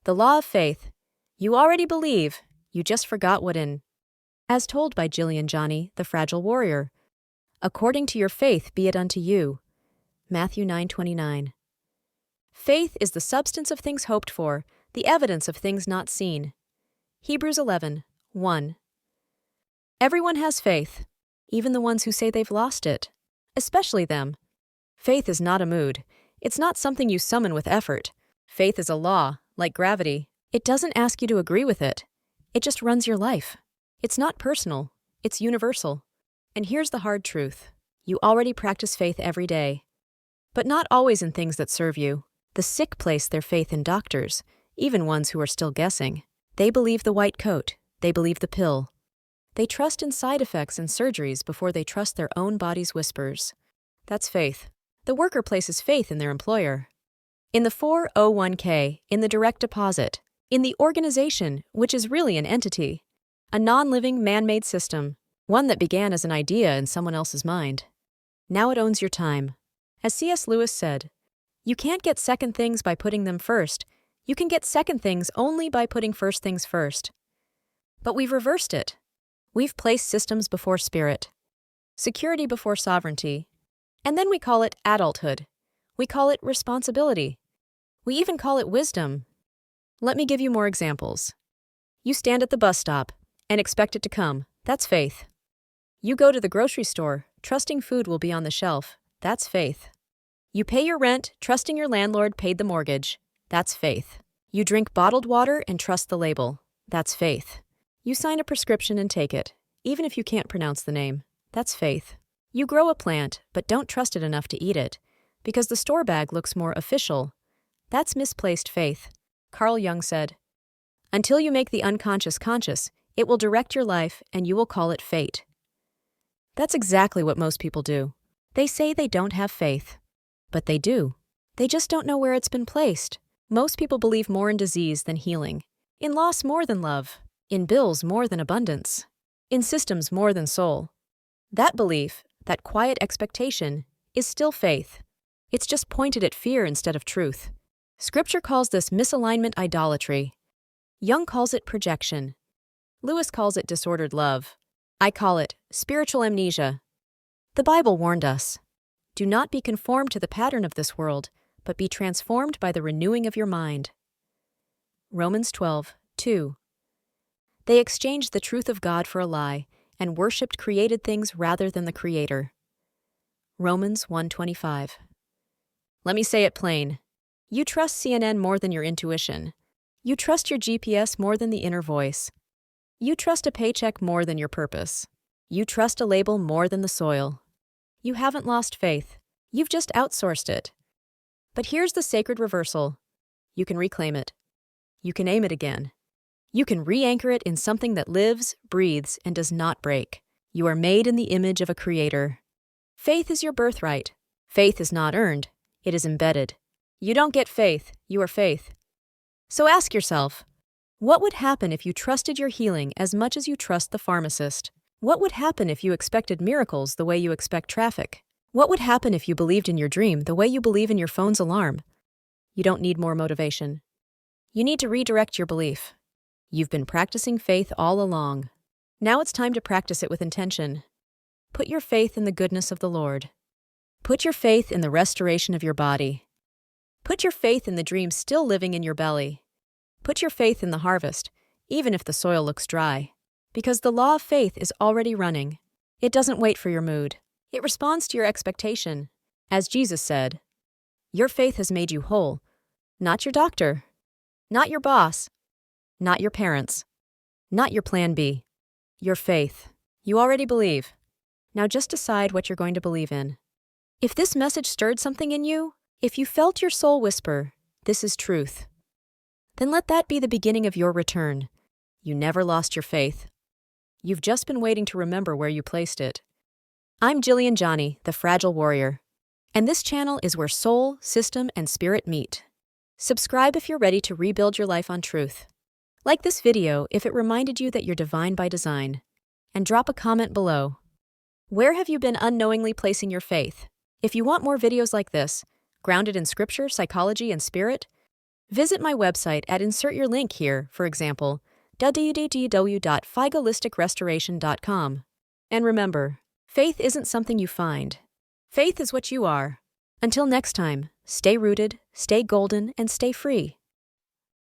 The law of faith. You already believe, you just forgot what in. As told by Gillian Johnny, the fragile warrior. According to your faith be it unto you. Matthew 9:29. Faith is the substance of things hoped for, the evidence of things not seen. Hebrews 11:1. Everyone has faith, even the ones who say they've lost it. Especially them. Faith is not a mood. It's not something you summon with effort. Faith is a law, like gravity. It doesn't ask you to agree with it. It just runs your life. It's not personal. It's universal. And here's the hard truth. You already practice faith every day. But not always in things that serve you. The sick place their faith in doctors, even ones who are still guessing. They believe the white coat. They believe the pill. They trust in side effects and surgeries before they trust their own body's whispers. That's faith. The worker places faith in their employer. In the 401k, in the direct deposit, in the organization, which is really an entity. A non-living, man-made system. One that began as an idea in someone else's mind. Now it owns your time. As C.S. Lewis said, you can't get second things by putting them first. You can get second things only by putting first things first. But we've reversed it. We've placed systems before spirit. Security before sovereignty. And then we call it adulthood. We call it responsibility. We even call it wisdom. Let me give you more examples. You stand at the bus stop and expect it to come. That's faith. You go to the grocery store, trusting food will be on the shelf. That's faith. You pay your rent, trusting your landlord paid the mortgage. That's faith. You drink bottled water and trust the label. That's faith. You sign a prescription and take it, even if you can't pronounce the name. That's faith. You grow a plant, but don't trust it enough to eat it, because the store bag looks more official. That's misplaced faith. Carl Jung said, "Until you make the unconscious conscious, it will direct your life and you will call it fate." That's exactly what most people do. They say they don't have faith. But they do. They just don't know where it's been placed. Most people believe more in disease than healing, in loss more than love, in bills more than abundance, in systems more than soul. That belief, that quiet expectation, is still faith. It's just pointed at fear instead of truth. Scripture calls this misalignment idolatry. Jung calls it projection. Lewis calls it disordered love. I call it spiritual amnesia. The Bible warned us. Do not be conformed to the pattern of this world, but be transformed by the renewing of your mind. Romans 12:2. They exchanged the truth of God for a lie and worshipped created things rather than the Creator. Romans 1:25. Let me say it plain. You trust CNN more than your intuition. You trust your GPS more than the inner voice. You trust a paycheck more than your purpose. You trust a label more than the soil. You haven't lost faith. You've just outsourced it. But here's the sacred reversal. You can reclaim it. You can aim it again. You can re-anchor it in something that lives, breathes, and does not break. You are made in the image of a creator. Faith is your birthright. Faith is not earned. It is embedded. You don't get faith. You are faith. So ask yourself, what would happen if you trusted your healing as much as you trust the pharmacist? What would happen if you expected miracles the way you expect traffic? What would happen if you believed in your dream the way you believe in your phone's alarm? You don't need more motivation. You need to redirect your belief. You've been practicing faith all along. Now it's time to practice it with intention. Put your faith in the goodness of the Lord. Put your faith in the restoration of your body. Put your faith in the dream still living in your belly. Put your faith in the harvest, even if the soil looks dry. Because the law of faith is already running. It doesn't wait for your mood. It responds to your expectation. As Jesus said, your faith has made you whole. Not your doctor. Not your boss. Not your parents. Not your plan B. Your faith. You already believe. Now just decide what you're going to believe in. If this message stirred something in you, if you felt your soul whisper, this is truth, then let that be the beginning of your return. You never lost your faith. You've just been waiting to remember where you placed it. I'm Gillian Johnny, the fragile warrior, and this channel is where soul, system, and spirit meet. Subscribe if you're ready to rebuild your life on truth. Like this video if it reminded you that you're divine by design, and drop a comment below. Where have you been unknowingly placing your faith? If you want more videos like this, grounded in scripture, psychology, and spirit, Visit my website at insert your link here, for example, www.figalisticrestoration.com. And remember, faith isn't something you find. Faith is what you are. Until next time, stay rooted, stay golden, and stay free.